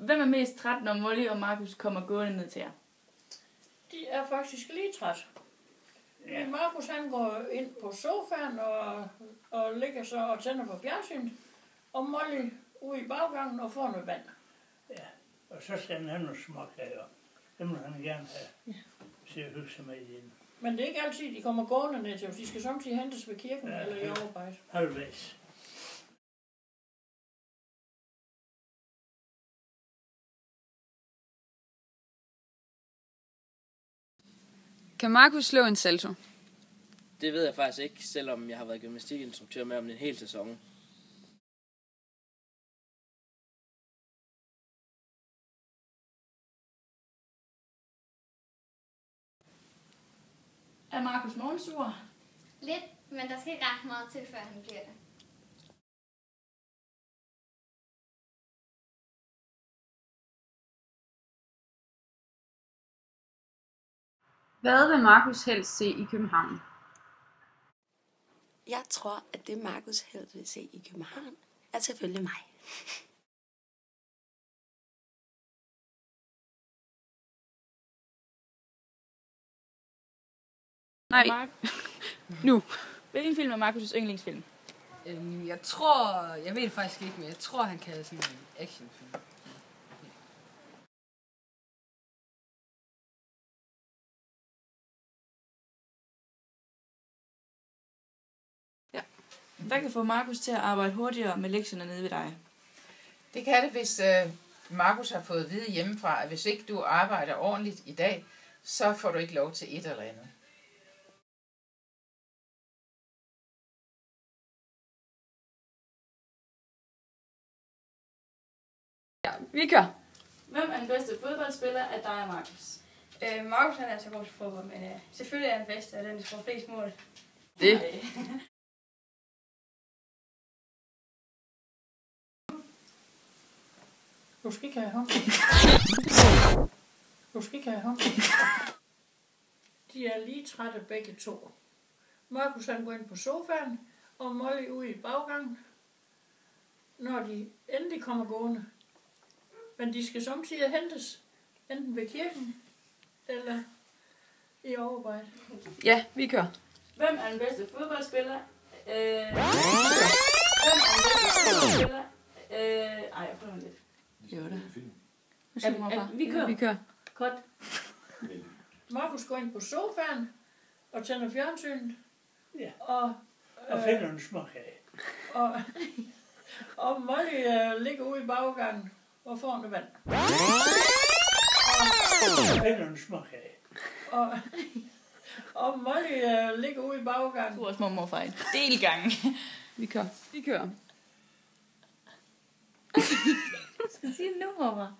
Hvem er mest træt, når Molly og Markus kommer gående ned til jer? De er faktisk lige træt. Ja. Markus han går ind på sofaen og ligger så og tænder på fjernsynet. Og Molly ude i baggangen og får noget vand. Ja, og så skal han have noget småkager. Det må han gerne have. Ja. Så jeg hygge sig med igen. Men det er ikke altid, de kommer gående ned til. De skal samtidig hentes ved kirken eller i arbejde. Halvvejs. Kan Markus slå en salto? Det ved jeg faktisk ikke, selvom jeg har været gymnastikinstruktør med om en hel sæson. Er Markus morgensur? Lidt, men der skal ikke ret meget til, før han bliver det. Hvad vil Markus helst se i København? Jeg tror, at det Markus helst vil se i København, er selvfølgelig mig. Nej, nu. Hvilken film er Markus' yndlingsfilm? Jeg ved det faktisk ikke, men jeg tror, han kalder sådan en actionfilm. Hvad kan få Markus til at arbejde hurtigere med lektierne nede ved dig? Det kan det, hvis Markus har fået at vide hjemmefra, at hvis ikke du arbejder ordentligt i dag, så får du ikke lov til et eller andet. Ja, vi kører. Hvem er den bedste fodboldspiller af dig og Markus? Markus han er så god til fodbold, men selvfølgelig er han bedst af den, der får flest mål. Det. Du skal ikke have ham. Du skal ikke have ham. De er lige trætte begge to. Markus han går ind på sofaen, og Molly ude i baggangen, når de endelig kommer gående. Men de skal samtidig hentes, enten ved kirken, eller i overarbejde. Ja, vi kører. Hvem er den bedste fodboldspiller? Hvem er den bedste fodboldspiller? Jeg prøver lidt. Jo da. Vi kører. Vi kører. Godt. Markus går ind på sofaen og tænder fjernsynet. Ja. Og finder en småkage. Og Molly ligger ude i baggangen og får noget vand. Og finder en småkage. Og Molly ligger ude i baggangen. Du er også mormorfejl. Del gang. Vi kører. Vi kører. Skal du sige det nu, mormor?